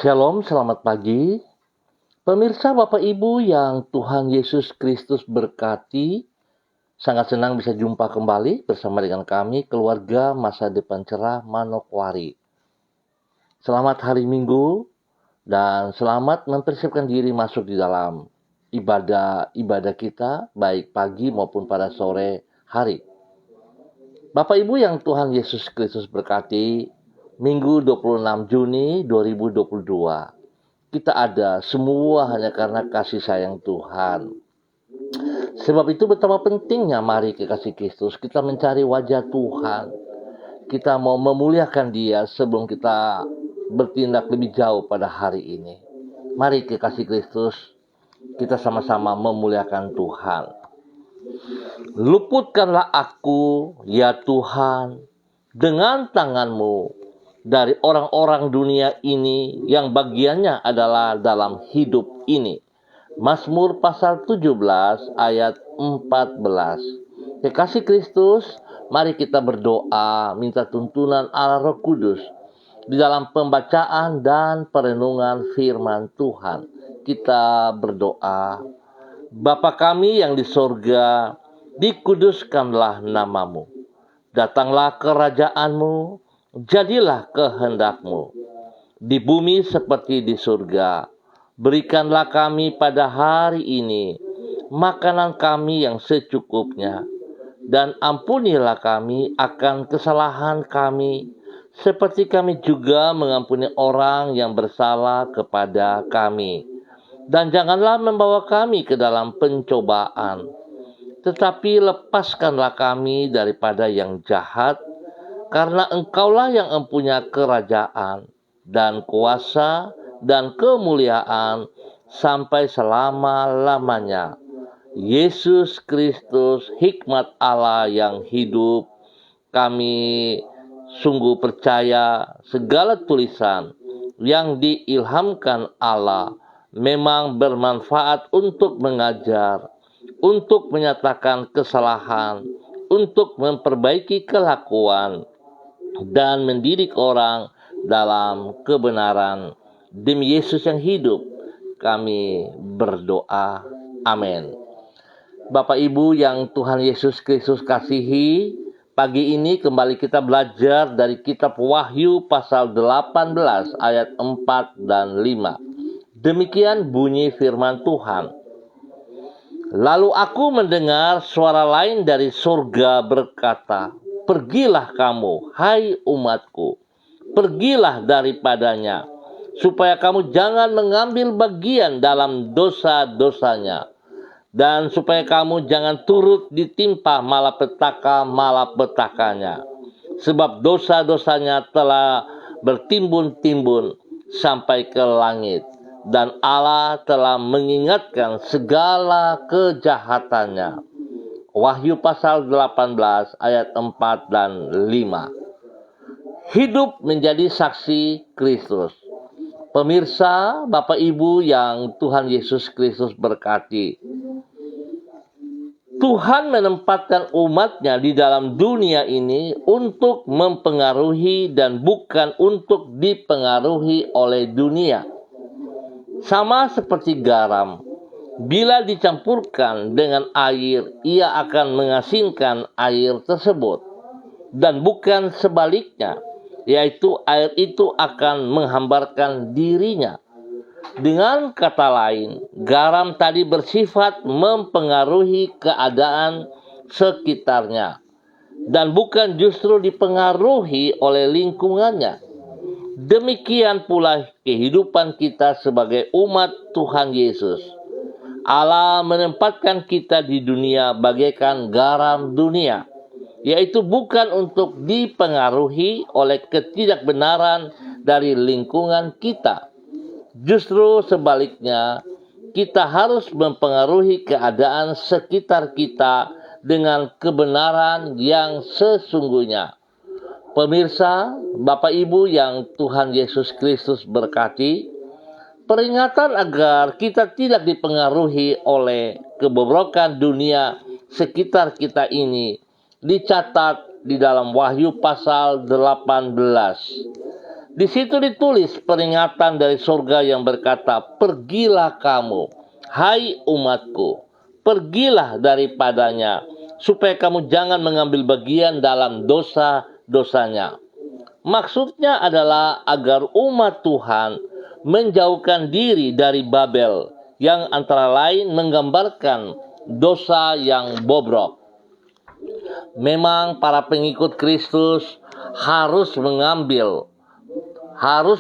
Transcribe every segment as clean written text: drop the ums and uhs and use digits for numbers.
Shalom, selamat pagi. Pemirsa Bapak Ibu yang Tuhan Yesus Kristus berkati, sangat senang bisa jumpa kembali bersama dengan kami, keluarga Masa Depan Cerah Manokwari. Selamat hari Minggu dan selamat mempersiapkan diri masuk di dalam ibadah kita, baik pagi maupun pada sore hari. Bapak Ibu yang Tuhan Yesus Kristus berkati, Minggu 26 Juni 2022. Kita ada semua hanya karena kasih sayang Tuhan. Sebab itu betapa pentingnya mari kekasih Kristus kita mencari wajah Tuhan. Kita mau memuliakan Dia sebelum kita bertindak lebih jauh pada hari ini. Mari kekasih Kristus kita sama-sama memuliakan Tuhan. Luputkanlah aku, ya Tuhan, dengan tangan-Mu dari orang-orang dunia ini yang bagiannya adalah dalam hidup ini. Mazmur pasal 17 ayat 14. Kekasih Kristus, mari kita berdoa minta tuntunan Allah Roh Kudus di dalam pembacaan dan perenungan firman Tuhan. Kita berdoa. Bapa kami yang di sorga, dikuduskanlah nama-Mu. Datanglah kerajaan-Mu, jadilah kehendak-Mu di bumi seperti di surga. Berikanlah kami pada hari ini makanan kami yang secukupnya, dan ampunilah kami akan kesalahan kami, seperti kami juga mengampuni orang yang bersalah kepada kami. Dan janganlah membawa kami ke dalam pencobaan, tetapi lepaskanlah kami daripada yang jahat, karena Engkaulah yang mempunyai kerajaan dan kuasa dan kemuliaan sampai selama-lamanya. Yesus Kristus, hikmat Allah yang hidup, kami sungguh percaya segala tulisan yang diilhamkan Allah memang bermanfaat untuk mengajar, untuk menyatakan kesalahan, untuk memperbaiki kelakuan, dan mendidik orang dalam kebenaran. Demi Yesus yang hidup, kami berdoa. Amin. Bapak Ibu yang Tuhan Yesus Kristus kasihi, pagi ini kembali kita belajar dari kitab Wahyu pasal 18 ayat 4 dan 5. Demikian bunyi firman Tuhan. Lalu aku mendengar suara lain dari surga berkata, "Pergilah kamu, hai umatku, pergilah daripadanya, supaya kamu jangan mengambil bagian dalam dosa-dosanya, dan supaya kamu jangan turut ditimpa malapetaka-malapetakanya. Sebab dosa-dosanya telah bertimbun-timbun sampai ke langit, dan Allah telah mengingatkan segala kejahatannya." Wahyu pasal 18 ayat 4 dan 5. Hidup menjadi saksi Kristus. Pemirsa, Bapak Ibu yang Tuhan Yesus Kristus berkati, Tuhan menempatkan umatnya di dalam dunia ini untuk mempengaruhi dan bukan untuk dipengaruhi oleh dunia. Sama seperti garam, bila dicampurkan dengan air, ia akan mengasinkan air tersebut. Dan bukan sebaliknya, yaitu air itu akan menghambarkan dirinya. Dengan kata lain, garam tadi bersifat mempengaruhi keadaan sekitarnya, dan bukan justru dipengaruhi oleh lingkungannya. Demikian pula kehidupan kita sebagai umat Tuhan Yesus. Allah menempatkan kita di dunia bagaikan garam dunia, yaitu bukan untuk dipengaruhi oleh ketidakbenaran dari lingkungan kita. Justru sebaliknya, kita harus mempengaruhi keadaan sekitar kita dengan kebenaran yang sesungguhnya. Pemirsa, Bapak Ibu yang Tuhan Yesus Kristus berkati, peringatan agar kita tidak dipengaruhi oleh kebobrokan dunia sekitar kita ini dicatat di dalam Wahyu pasal 18. Di situ ditulis peringatan dari surga yang berkata, "Pergilah kamu, hai umatku, pergilah daripadanya, supaya kamu jangan mengambil bagian dalam dosa-dosanya." Maksudnya adalah agar umat Tuhan menjauhkan diri dari Babel, yang antara lain menggambarkan dosa yang bobrok. Memang para pengikut Kristus harus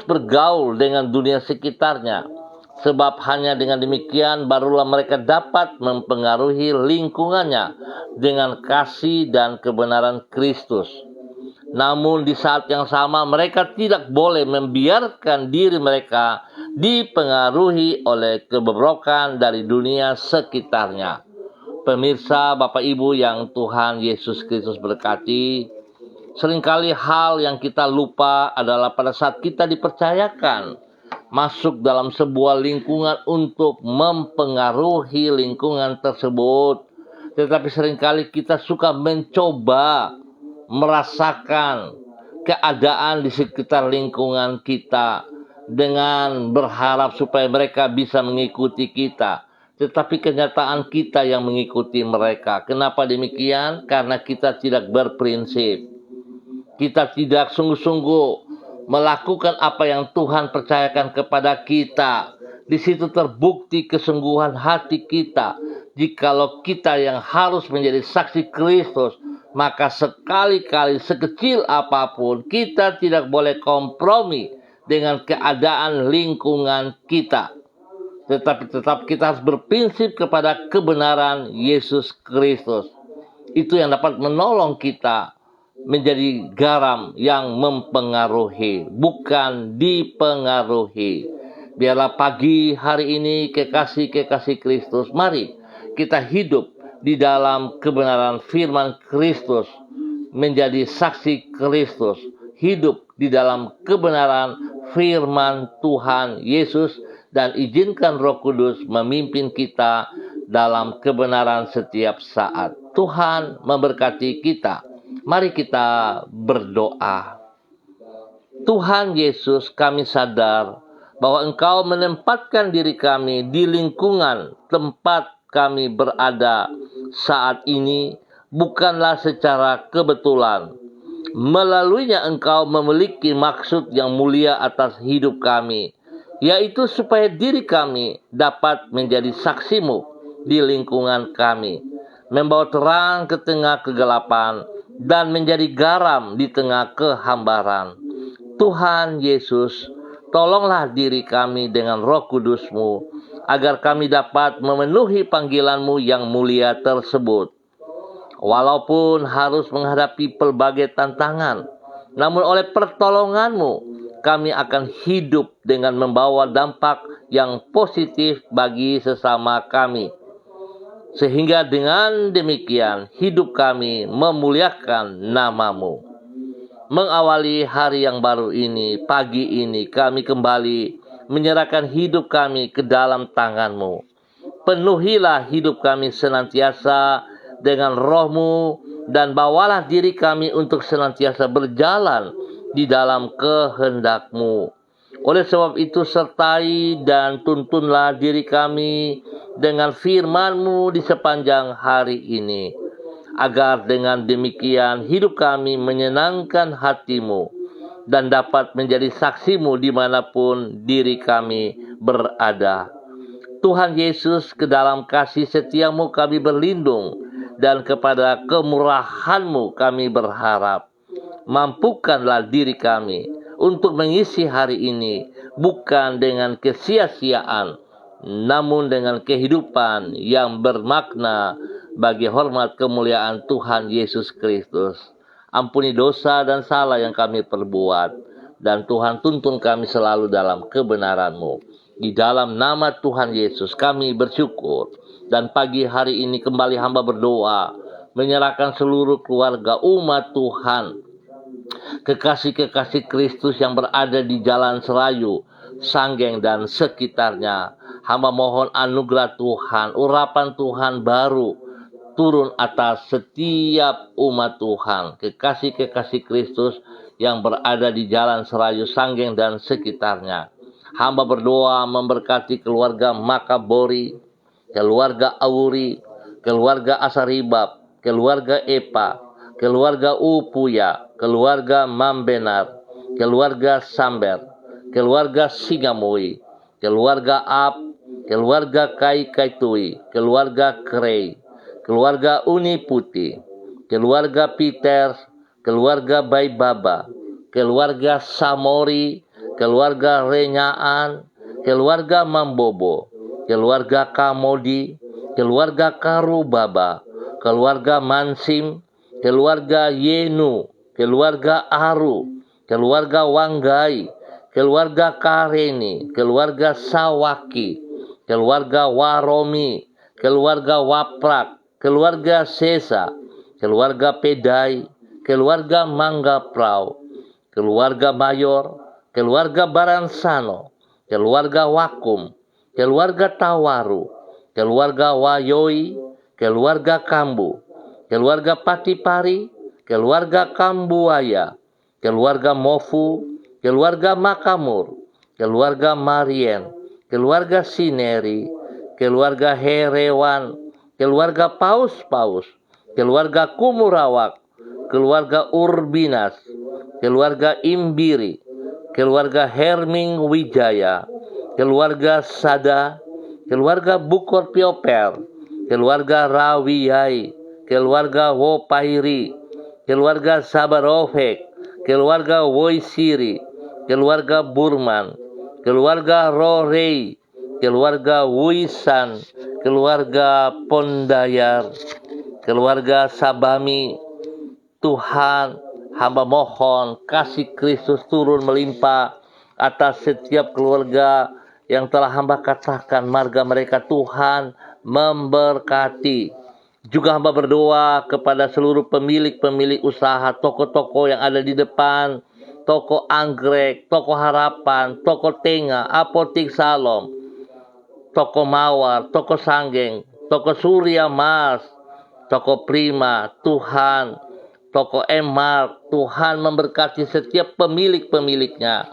bergaul dengan dunia sekitarnya, sebab hanya dengan demikian barulah mereka dapat mempengaruhi lingkungannya dengan kasih dan kebenaran Kristus. Namun di saat yang sama mereka tidak boleh membiarkan diri mereka dipengaruhi oleh kebobrokan dari dunia sekitarnya. Pemirsa, Bapak Ibu yang Tuhan Yesus Kristus berkati, seringkali hal yang kita lupa adalah pada saat kita dipercayakan masuk dalam sebuah lingkungan untuk mempengaruhi lingkungan tersebut. Tetapi seringkali kita suka mencoba merasakan keadaan di sekitar lingkungan kita dengan berharap supaya mereka bisa mengikuti kita. Tetapi kenyataan kita yang mengikuti mereka. Kenapa demikian? Karena kita tidak berprinsip. Kita tidak sungguh-sungguh melakukan apa yang Tuhan percayakan kepada kita. Di situ terbukti kesungguhan hati kita. Jikalau kita yang harus menjadi saksi Kristus, maka sekali-kali sekecil apapun kita tidak boleh kompromi dengan keadaan lingkungan kita. Tetapi tetap kita harus berprinsip kepada kebenaran Yesus Kristus. Itu yang dapat menolong kita menjadi garam yang mempengaruhi, bukan dipengaruhi. Biarlah pagi hari ini kekasih-kekasih Kristus, mari kita hidup di dalam kebenaran firman Kristus, menjadi saksi Kristus, hidup di dalam kebenaran firman Tuhan Yesus, dan izinkan Roh Kudus memimpin kita dalam kebenaran setiap saat. Tuhan memberkati kita. Mari kita berdoa. Tuhan Yesus, kami sadar bahwa Engkau menempatkan diri kami di lingkungan tempat kami berada saat ini bukanlah secara kebetulan. Melaluinya Engkau memiliki maksud yang mulia atas hidup kami, yaitu supaya diri kami dapat menjadi saksi-Mu di lingkungan kami, membawa terang ke tengah kegelapan, dan menjadi garam di tengah kehambaran. Tuhan Yesus, tolonglah diri kami dengan Roh Kudus-Mu, agar kami dapat memenuhi panggilan-Mu yang mulia tersebut. Walaupun harus menghadapi pelbagai tantangan, namun oleh pertolongan-Mu, kami akan hidup dengan membawa dampak yang positif bagi sesama kami. Sehingga dengan demikian hidup kami memuliakan nama-Mu. Mengawali hari yang baru ini, pagi ini kami kembali menyerahkan hidup kami ke dalam tangan-Mu. Penuhilah hidup kami senantiasa dengan Roh-Mu, dan bawalah diri kami untuk senantiasa berjalan di dalam kehendak-Mu. Oleh sebab itu sertai dan tuntunlah diri kami dengan firman-Mu di sepanjang hari ini, agar dengan demikian hidup kami menyenangkan hati-Mu dan dapat menjadi saksi-Mu dimanapun diri kami berada. Tuhan Yesus, ke dalam kasih setia-Mu kami berlindung, dan kepada kemurahan-Mu kami berharap. Mampukanlah diri kami untuk mengisi hari ini bukan dengan kesia-siaan, namun dengan kehidupan yang bermakna bagi hormat kemuliaan Tuhan Yesus Kristus. Ampuni dosa dan salah yang kami perbuat, dan Tuhan tuntun kami selalu dalam kebenaran-Mu. Di dalam nama Tuhan Yesus kami bersyukur, dan pagi hari ini kembali hamba berdoa, menyerahkan seluruh keluarga umat Tuhan, kekasih-kekasih Kristus yang berada di Jalan Serayu, Sanggeng dan sekitarnya. Hamba mohon anugerah Tuhan, urapan Tuhan baru, turun atas setiap umat Tuhan, kekasih-kekasih Kristus yang berada di Jalan Serayu Sanggeng dan sekitarnya. Hamba berdoa memberkati keluarga Makabori, keluarga Auri, keluarga Asaribab, keluarga Epa, keluarga Upuya, keluarga Mambenar, keluarga Samber, keluarga Singamui, keluarga Ap, keluarga Kai Kaitui, keluarga Krei, keluarga Uni Putih, keluarga Peter, keluarga Baibaba, keluarga Samori, keluarga Renyaan, keluarga Mambobo, keluarga Kamodi, keluarga Karubaba, keluarga Mansim, keluarga Yenu, keluarga Aru, keluarga Wanggai, keluarga Kareni, keluarga Sawaki, keluarga Waromi, keluarga Waprak, keluarga Sesa, keluarga Pedai, keluarga Manggaprau, keluarga Mayor, keluarga Baransano, keluarga Wakum, keluarga Tawaru, keluarga Wayoi, keluarga Kambu, keluarga Patipari, keluarga Kambuaya, keluarga Mofu, keluarga Makamur, keluarga Marien, keluarga Sineri, keluarga Herewan, keluarga Paus-Paus, keluarga Kumurawak, keluarga Urbinas, keluarga Imbiri, keluarga Herming Wijaya, keluarga Sada, keluarga Bukor Pioper, keluarga Rawiyai, keluarga Wopairi, keluarga Sabarovek, keluarga Woisiri, keluarga Burman, keluarga Rorei, keluarga Wisan, keluarga Pondayar, keluarga Sabami. Tuhan, hamba mohon kasih Kristus turun melimpah atas setiap keluarga yang telah hamba katakan marga mereka. Tuhan memberkati. Juga hamba berdoa kepada seluruh pemilik-pemilik usaha, toko-toko yang ada di depan, toko anggrek, toko harapan, toko tenga, apotik Salom, toko mawar, toko sanggeng, toko surya mas, toko prima. Tuhan, toko Emar, Tuhan memberkati setiap pemilik-pemiliknya,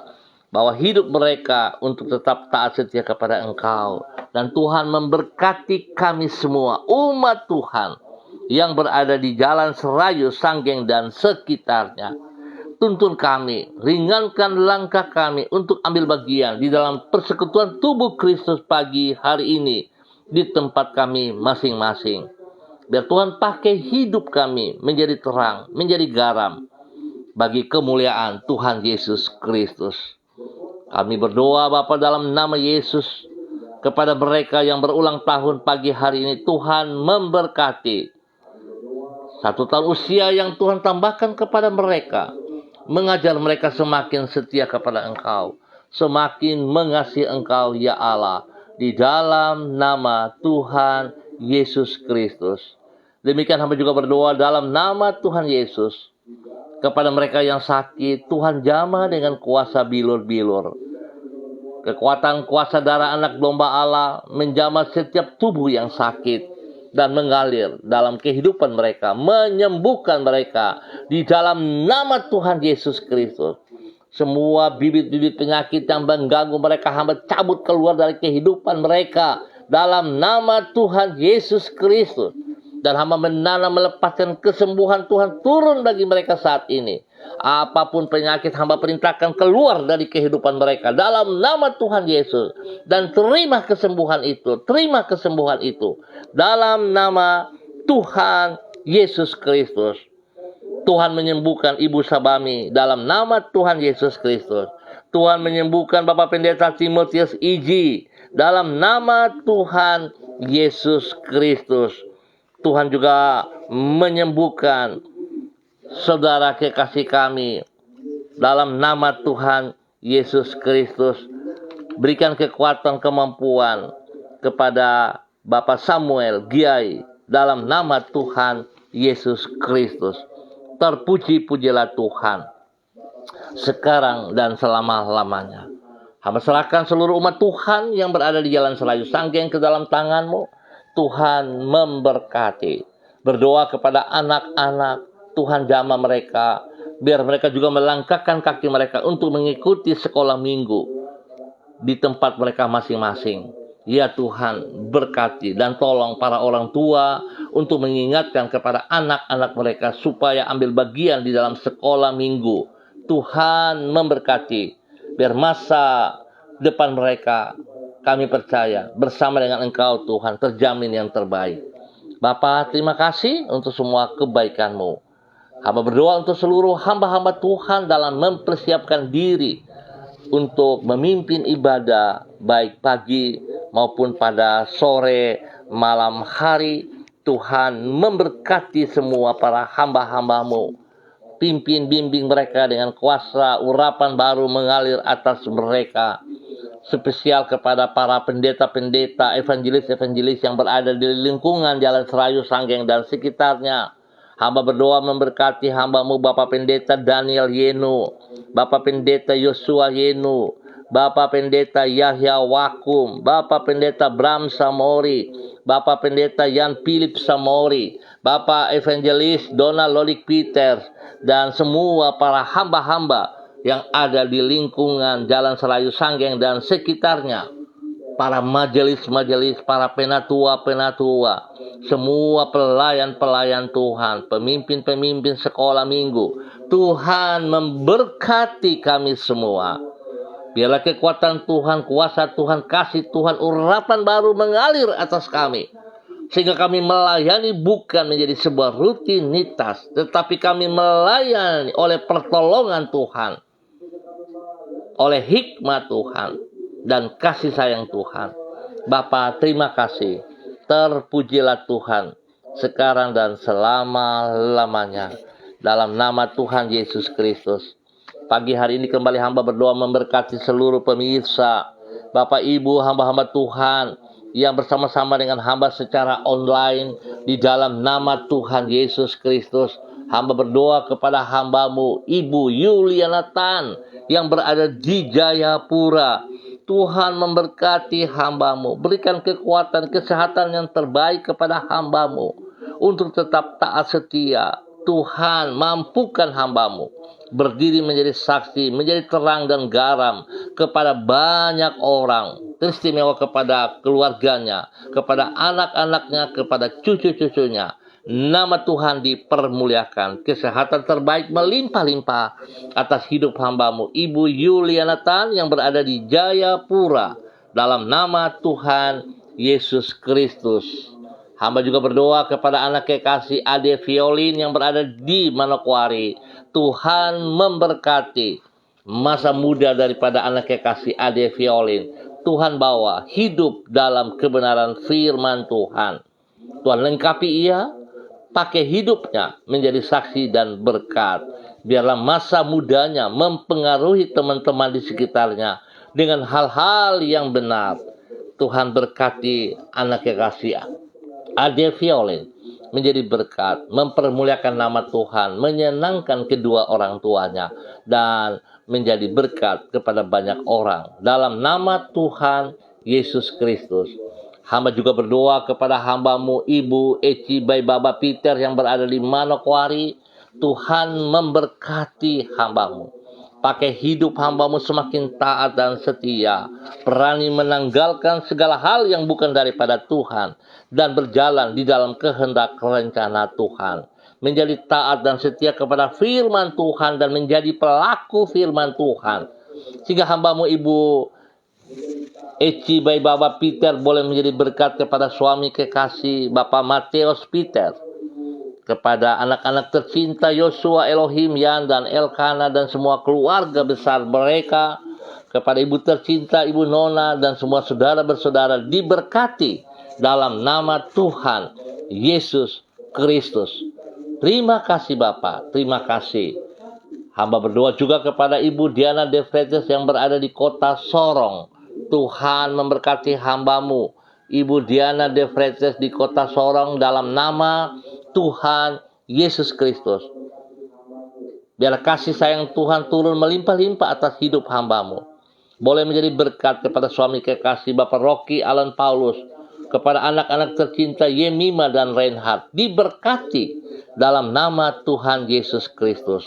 bahwa hidup mereka untuk tetap taat setia kepada Engkau. Dan Tuhan memberkati kami semua, umat Tuhan yang berada di Jalan Serayu Sanggeng dan sekitarnya. Tuntun kami, ringankan langkah kami untuk ambil bagian di dalam persekutuan tubuh Kristus pagi hari ini di tempat kami masing-masing. Biar Tuhan pakai hidup kami menjadi terang, menjadi garam bagi kemuliaan Tuhan Yesus Kristus. Kami berdoa Bapa dalam nama Yesus kepada mereka yang berulang tahun pagi hari ini. Tuhan memberkati 1 tahun usia yang Tuhan tambahkan kepada mereka. Mengajar mereka semakin setia kepada Engkau, semakin mengasihi Engkau ya Allah. Di dalam nama Tuhan Yesus Kristus. Demikian hamba juga berdoa dalam nama Tuhan Yesus. Kepada mereka yang sakit, Tuhan jamah dengan kuasa bilur-bilur. Kekuatan kuasa darah anak domba Allah menjamah setiap tubuh yang sakit. Dan mengalir dalam kehidupan mereka. Menyembuhkan mereka. Di dalam nama Tuhan Yesus Kristus. Semua bibit-bibit penyakit yang mengganggu mereka, hamba cabut keluar dari kehidupan mereka. Dalam nama Tuhan Yesus Kristus. Dan hamba menanam melepaskan kesembuhan Tuhan turun bagi mereka saat ini. Apapun penyakit hamba perintahkan keluar dari kehidupan mereka. Dalam nama Tuhan Yesus. Dan terima kesembuhan itu. Terima kesembuhan itu. Dalam nama Tuhan Yesus Kristus. Tuhan menyembuhkan Ibu Sabami. Dalam nama Tuhan Yesus Kristus. Tuhan menyembuhkan Bapak Pendeta Timotius Iji. Dalam nama Tuhan Yesus Kristus. Tuhan juga menyembuhkan saudara kekasih kami. Dalam nama Tuhan Yesus Kristus. Berikan kekuatan kemampuan kepada Bapak Samuel Giai. Dalam nama Tuhan Yesus Kristus. Terpuji-pujilah Tuhan. Sekarang dan selama-lamanya. Hamba serahkan seluruh umat Tuhan yang berada di Jalan Serayu Sanggeng ke dalam tangan-Mu. Tuhan memberkati. Berdoa kepada anak-anak, Tuhan jamah mereka, biar mereka juga melangkahkan kaki mereka untuk mengikuti sekolah minggu di tempat mereka masing-masing. Ya Tuhan, berkati dan tolong para orang tua untuk mengingatkan kepada anak-anak mereka supaya ambil bagian di dalam sekolah minggu. Tuhan memberkati, biar masa depan mereka, kami percaya bersama dengan Engkau Tuhan terjamin yang terbaik. Bapa, terima kasih untuk semua kebaikan-Mu. Hamba berdoa untuk seluruh hamba-hamba Tuhan dalam mempersiapkan diri untuk memimpin ibadah baik pagi maupun pada sore, malam hari. Tuhan memberkati semua para hamba-hamba-Mu. Pimpin bimbing mereka dengan kuasa urapan baru mengalir atas mereka. Spesial kepada para pendeta-pendeta, evangelis-evangelis yang berada di lingkungan Jalan Serayu, Sanggeng, dan sekitarnya. Hamba berdoa memberkati hamba-Mu Bapak Pendeta Daniel Yenu, Bapak Pendeta Yosua Yenu, Bapak Pendeta Yahya Wakum, Bapak Pendeta Bram Samori, Bapak Pendeta Yan Philip Samori, Bapak Evangelis Donald Lolik Peter, dan semua para hamba-hamba yang ada di lingkungan Jalan Serayu, Sanggeng, dan sekitarnya. Para majelis-majelis, para penatua-penatua, semua pelayan-pelayan Tuhan, pemimpin-pemimpin sekolah minggu. Tuhan memberkati kami semua. Biarlah kekuatan Tuhan, kuasa Tuhan, kasih Tuhan, urapan baru mengalir atas kami. Sehingga kami melayani bukan menjadi sebuah rutinitas, tetapi kami melayani oleh pertolongan Tuhan, oleh hikmat Tuhan, dan kasih sayang Tuhan. Bapa, terima kasih. Terpujilah Tuhan sekarang dan selama-lamanya. Dalam nama Tuhan Yesus Kristus. Pagi hari ini kembali hamba berdoa memberkati seluruh pemirsa, Bapak Ibu, hamba-hamba Tuhan yang bersama-sama dengan hamba secara online di dalam nama Tuhan Yesus Kristus. Hamba berdoa kepada hamba-Mu Ibu Yuliana Tan yang berada di Jayapura. Tuhan memberkati hamba-Mu, berikan kekuatan, kesehatan yang terbaik kepada hamba-Mu untuk tetap taat setia. Tuhan mampukan hamba-Mu berdiri menjadi saksi, menjadi terang dan garam kepada banyak orang, teristimewa kepada keluarganya, kepada anak-anaknya, kepada cucu-cucunya. Nama Tuhan dipermuliakan, kesehatan terbaik melimpah-limpah atas hidup hamba-Mu Ibu Yuliana Tan yang berada di Jayapura. Dalam nama Tuhan Yesus Kristus. Hamba juga berdoa kepada anak kekasih Ade Violin yang berada di Manokwari. Tuhan memberkati masa muda daripada anak kekasih Ade Violin. Tuhan bawa hidup dalam kebenaran firman Tuhan. Tuhan lengkapi ia, pakai hidupnya menjadi saksi dan berkat. Biarlah masa mudanya mempengaruhi teman-teman di sekitarnya dengan hal-hal yang benar. Tuhan berkati anak kekasih Ade Violin menjadi berkat, mempermuliakan nama Tuhan, menyenangkan kedua orang tuanya, dan menjadi berkat kepada banyak orang. Dalam nama Tuhan Yesus Kristus. Hamba juga berdoa kepada hamba-Mu Ibu Eci Bayi Baba Peter yang berada di Manokwari. Tuhan memberkati hamba-Mu. Pakai hidup hamba-Mu semakin taat dan setia. Berani menanggalkan segala hal yang bukan daripada Tuhan. Dan berjalan di dalam kehendak rencana Tuhan. Menjadi taat dan setia kepada firman Tuhan dan menjadi pelaku firman Tuhan. Sehingga hamba-Mu Ibu Eci Bayi Baba Peter boleh menjadi berkat kepada suami kekasih Bapak Mateus Peter, kepada anak-anak tercinta Yosua, Elohim, Yan, dan Elkana, dan semua keluarga besar mereka, kepada ibu tercinta Ibu Nona, dan semua saudara bersaudara diberkati dalam nama Tuhan Yesus Kristus. Terima kasih Bapak, terima kasih. Hamba berdoa juga kepada Ibu Diana De Freitas yang berada di kota Sorong. Tuhan memberkati hamba-Mu Ibu Diana De Freitas di kota Sorong dalam nama Tuhan Yesus Kristus. Biar kasih sayang Tuhan turun melimpah-limpah atas hidup hamba-Mu. Boleh menjadi berkat kepada suami kekasih Bapak Rocky Alan Paulus. kepada anak-anak tercinta Yemima dan Reinhard, diberkati dalam nama Tuhan Yesus Kristus.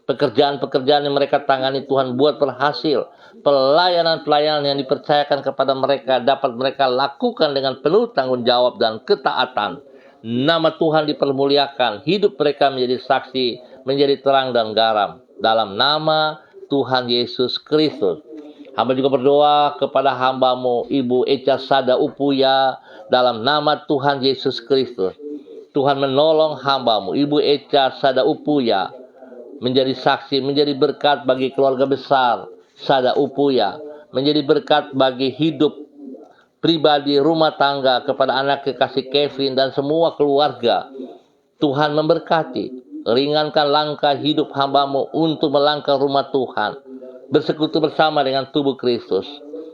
Pekerjaan-pekerjaan yang mereka tangani Tuhan buat berhasil. Pelayanan-pelayanan yang dipercayakan kepada mereka dapat mereka lakukan dengan penuh tanggung jawab dan ketaatan. Nama Tuhan dipermuliakan, hidup mereka menjadi saksi, menjadi terang dan garam. Dalam nama Tuhan Yesus Kristus. Hamba juga berdoa kepada hambamu Ibu Echa Sada Upuya dalam nama Tuhan Yesus Kristus. Tuhan menolong hambamu Ibu Echa Sada Upuya menjadi saksi, menjadi berkat bagi keluarga besar Sada Upuya, menjadi berkat bagi hidup pribadi, rumah tangga, kepada anak kekasih Kevin dan semua keluarga. Tuhan memberkati, ringankan langkah hidup hambamu untuk melangkah rumah Tuhan, bersekutu bersama dengan tubuh Kristus,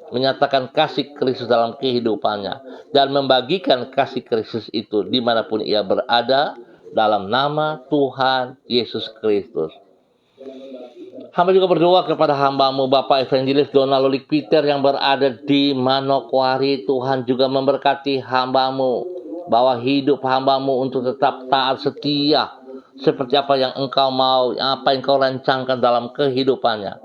menyatakan kasih Kristus dalam kehidupannya, dan membagikan kasih Kristus itu dimanapun ia berada, dalam nama Tuhan Yesus Kristus. Hamba juga berdoa kepada hambamu Bapak Evangelis Donald Lolik Peter yang berada di Manokwari. Tuhan juga memberkati hambamu, bahwa hidup hambamu untuk tetap taat setia, seperti apa yang engkau mau, apa yang engkau rancangkan dalam kehidupannya,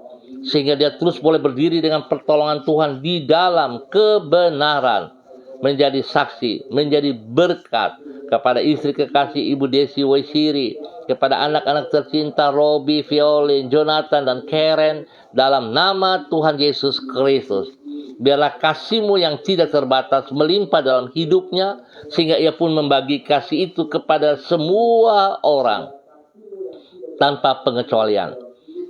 sehingga dia terus boleh berdiri dengan pertolongan Tuhan di dalam kebenaran, menjadi saksi, menjadi berkat kepada istri kekasih Ibu Desi Waisiri, kepada anak-anak tercinta Robi, Violin, Jonathan, dan Karen, dalam nama Tuhan Yesus Kristus. Biarlah kasih-Mu yang tidak terbatas melimpah dalam hidupnya, sehingga ia pun membagi kasih itu kepada semua orang tanpa pengecualian.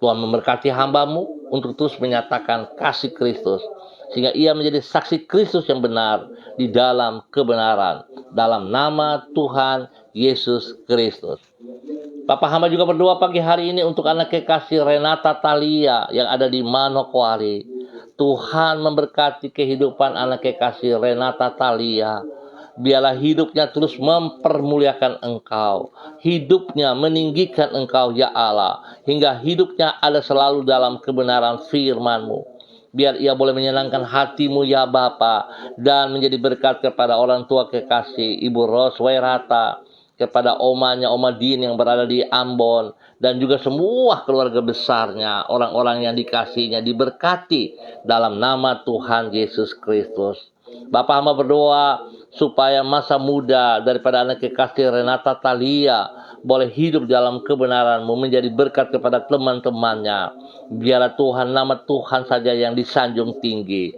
Tuhan memberkati hambamu untuk terus menyatakan kasih Kristus, sehingga ia menjadi saksi Kristus yang benar di dalam kebenaran, dalam nama Tuhan Yesus Kristus. Bapak hamba juga berdoa pagi hari ini untuk anak kekasih Renata Thalia yang ada di Manokwari. Tuhan memberkati kehidupan anak kekasih Renata Thalia. Biarlah hidupnya terus mempermuliakan Engkau, hidupnya meninggikan Engkau ya Allah, hingga hidupnya ada selalu dalam kebenaran firman-Mu. Biar ia boleh menyenangkan hati-Mu ya Bapa, dan menjadi berkat kepada orang tua kekasih Ibu Ros Wairata, kepada omanya Oma Din yang berada di Ambon, dan juga semua keluarga besarnya, orang-orang yang dikasihnya diberkati dalam nama Tuhan Yesus Kristus. Bapak hamba berdoa supaya masa muda daripada anak kekasih Renata Thalia boleh hidup dalam kebenaran-Mu, menjadi berkat kepada teman-temannya. Biarlah Tuhan, nama Tuhan saja yang disanjung tinggi.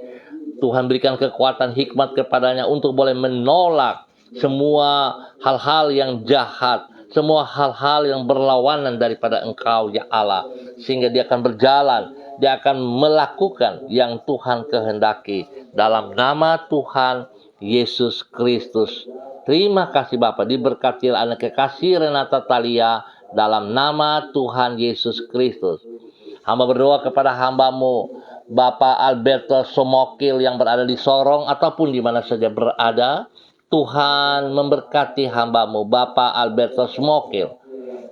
Tuhan berikan kekuatan hikmat kepadanya untuk boleh menolak semua hal-hal yang jahat, semua hal-hal yang berlawanan daripada Engkau ya Allah, sehingga dia akan berjalan, dia akan melakukan yang Tuhan kehendaki dalam nama Tuhan Yesus Kristus. Terima kasih Bapak, diberkati anak kekasih Renata Thalia dalam nama Tuhan Yesus Kristus. Hamba berdoa kepada hambamu Bapak Alberto Somokil yang berada di Sorong ataupun di mana saja berada. Tuhan memberkati hambamu Bapak Alberto Somokil.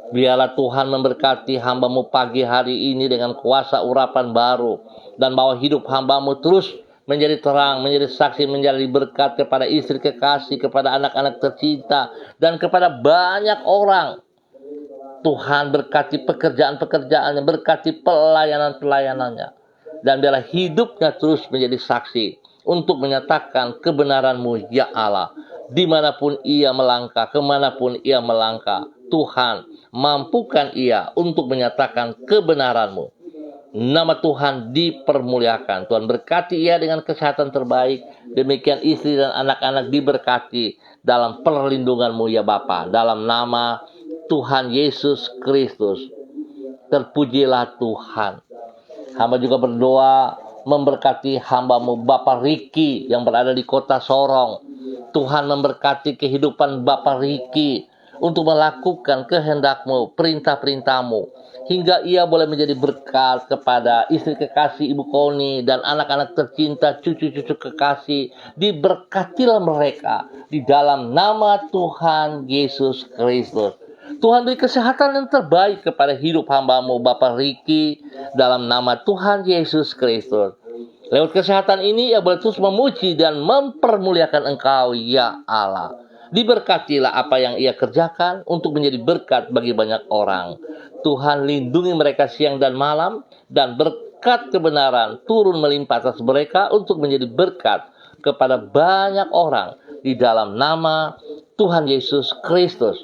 Biarlah Tuhan memberkati hambamu pagi hari ini dengan kuasa urapan baru, dan bahwa hidup hambamu terus menjadi terang, menjadi saksi, menjadi berkat kepada istri kekasih, kepada anak-anak tercinta, dan kepada banyak orang. Tuhan berkati pekerjaan-pekerjaannya, berkati pelayanan-pelayanannya, dan biarlah hidupnya terus menjadi saksi untuk menyatakan kebenaran-Mu ya Allah. Dimanapun ia melangkah, kemanapun ia melangkah, Tuhan mampukan ia untuk menyatakan kebenaran-Mu. Nama Tuhan dipermuliakan. Tuhan berkati ia dengan kesehatan terbaik. Demikian istri dan anak-anak diberkati dalam perlindungan-Mu ya Bapa. Dalam nama Tuhan Yesus Kristus. Terpujilah Tuhan. Hamba juga berdoa memberkati hamba-Mu Bapak Riki yang berada di kota Sorong. Tuhan memberkati kehidupan Bapak Riki untuk melakukan kehendak-Mu, perintah-perintah-Mu, hingga ia boleh menjadi berkat kepada istri kekasih Ibu Koni dan anak-anak tercinta, cucu-cucu kekasih. Diberkatilah mereka di dalam nama Tuhan Yesus Kristus. Tuhan beri kesehatan yang terbaik kepada hidup hamba-Mu Bapak Riki dalam nama Tuhan Yesus Kristus. Lewat kesehatan ini, ia boleh terus memuji dan mempermuliakan Engkau, ya Allah. Diberkatilah apa yang ia kerjakan untuk menjadi berkat bagi banyak orang. Tuhan lindungi mereka siang dan malam, dan berkat kebenaran turun melimpah atas mereka untuk menjadi berkat kepada banyak orang di dalam nama Tuhan Yesus Kristus.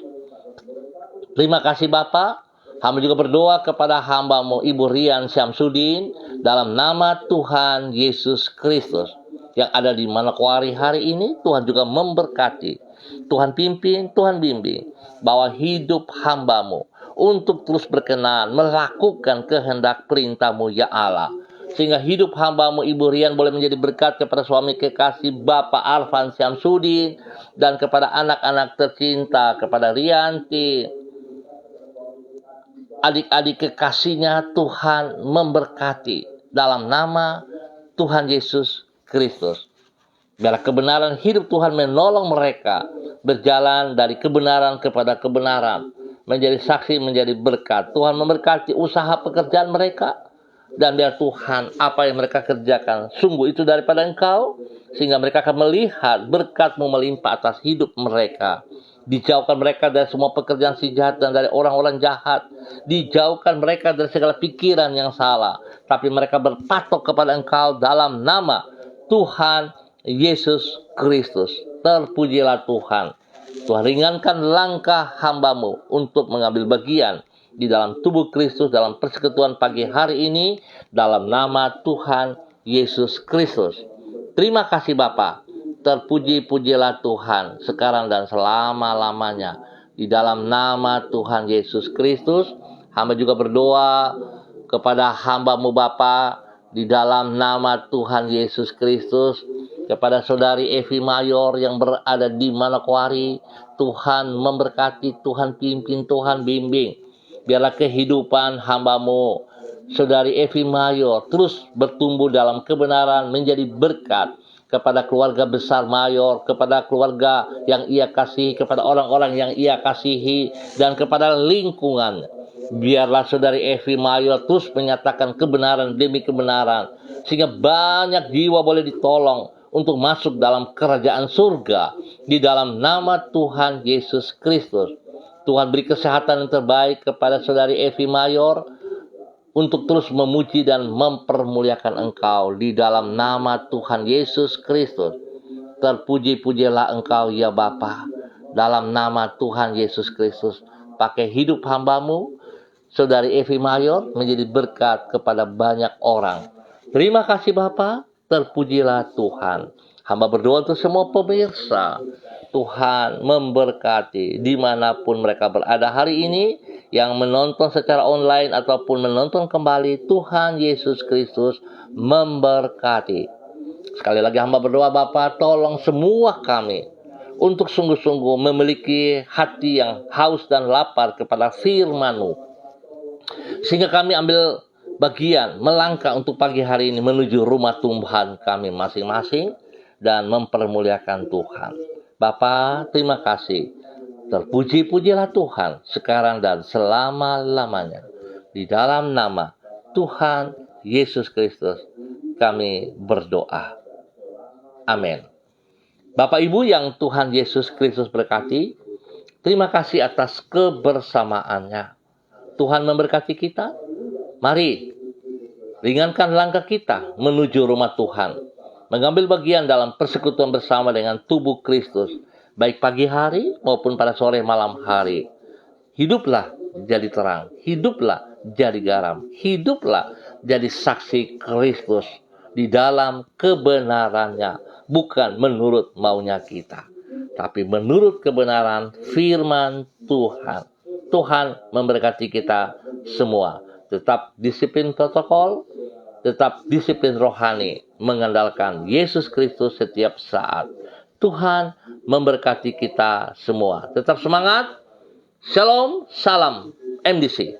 Terima kasih Bapa. Hamba juga berdoa kepada hamba-Mu Ibu Rian Syamsuddin dalam nama Tuhan Yesus Kristus yang ada di Manokwari hari ini. Tuhan juga memberkati, Tuhan pimpin, Tuhan bimbing, bahwa hidup hamba-Mu untuk terus berkenan melakukan kehendak perintah-Mu, ya Allah. Sehingga hidup hamba-Mu Ibu Rian boleh menjadi berkat kepada suami kekasih Bapak Arfan Syamsuddin, dan kepada anak-anak tercinta, kepada Rianti, adik-adik kekasihnya. Tuhan memberkati dalam nama Tuhan Yesus Kristus. Biarlah kebenaran hidup Tuhan menolong mereka berjalan dari kebenaran kepada kebenaran, menjadi saksi, menjadi berkat. Tuhan memberkati usaha pekerjaan mereka, dan biar Tuhan apa yang mereka kerjakan sungguh itu daripada Engkau, sehingga mereka akan melihat berkat-Mu melimpah atas hidup mereka. Dijauhkan mereka dari semua pekerjaan si jahat dan dari orang-orang jahat. Dijauhkan mereka dari segala pikiran yang salah. Tapi mereka berpatok kepada Engkau dalam nama Tuhan Yesus Kristus. Terpujilah Tuhan. Tuhan ringankan langkah hamba-Mu untuk mengambil bagian di dalam tubuh Kristus dalam persekutuan pagi hari ini dalam nama Tuhan Yesus Kristus. Terima kasih Bapa. Terpuji-pujilah Tuhan sekarang dan selama-lamanya. Di dalam nama Tuhan Yesus Kristus, hamba juga berdoa kepada hamba-Mu Bapa di dalam nama Tuhan Yesus Kristus, kepada saudari Evi Mayor yang berada di Manokwari. Tuhan memberkati, Tuhan pimpin, Tuhan bimbing. Biarlah kehidupan hamba-Mu saudari Evi Mayor terus bertumbuh dalam kebenaran, menjadi berkat kepada keluarga besar Mayor, kepada keluarga yang ia kasihi, kepada orang-orang yang ia kasihi, dan kepada lingkungan. Biarlah saudari Evi Mayor terus menyatakan kebenaran demi kebenaran, sehingga banyak jiwa boleh ditolong untuk masuk dalam kerajaan surga di dalam nama Tuhan Yesus Kristus. Tuhan beri kesehatan yang terbaik kepada saudari Evi Mayor untuk terus memuji dan mempermuliakan Engkau di dalam nama Tuhan Yesus Kristus. Terpuji-pujilah Engkau ya Bapa, dalam nama Tuhan Yesus Kristus. Pakai hidup hamba-Mu saudari Evi Mayor menjadi berkat kepada banyak orang. Terima kasih Bapa, terpujilah Tuhan. Hamba berdoa untuk semua pemirsa. Tuhan memberkati dimanapun mereka berada hari ini, yang menonton secara online ataupun menonton kembali. Tuhan Yesus Kristus memberkati. Sekali lagi hamba berdoa Bapa, tolong semua kami untuk sungguh-sungguh memiliki hati yang haus dan lapar kepada firman-Mu, sehingga kami ambil bagian melangkah untuk pagi hari ini menuju rumah Tuhan kami masing-masing dan mempermuliakan Tuhan. Bapa, terima kasih. Terpuji-pujilah Tuhan sekarang dan selama-lamanya. Di dalam nama Tuhan Yesus Kristus kami berdoa. Amin. Bapak Ibu yang Tuhan Yesus Kristus berkati, terima kasih atas kebersamaannya. Tuhan memberkati kita. Mari ringankan langkah kita menuju rumah Tuhan, mengambil bagian dalam persekutuan bersama dengan tubuh Kristus, baik pagi hari maupun pada sore malam hari. Hiduplah jadi terang, hiduplah jadi garam, hiduplah jadi saksi Kristus di dalam kebenarannya, bukan menurut maunya kita, tapi menurut kebenaran firman Tuhan. Tuhan memberkati kita semua. Tetap disiplin protokol, tetap disiplin rohani, mengandalkan Yesus Kristus setiap saat. Tuhan memberkati kita semua. Tetap semangat. Shalom, salam MDC.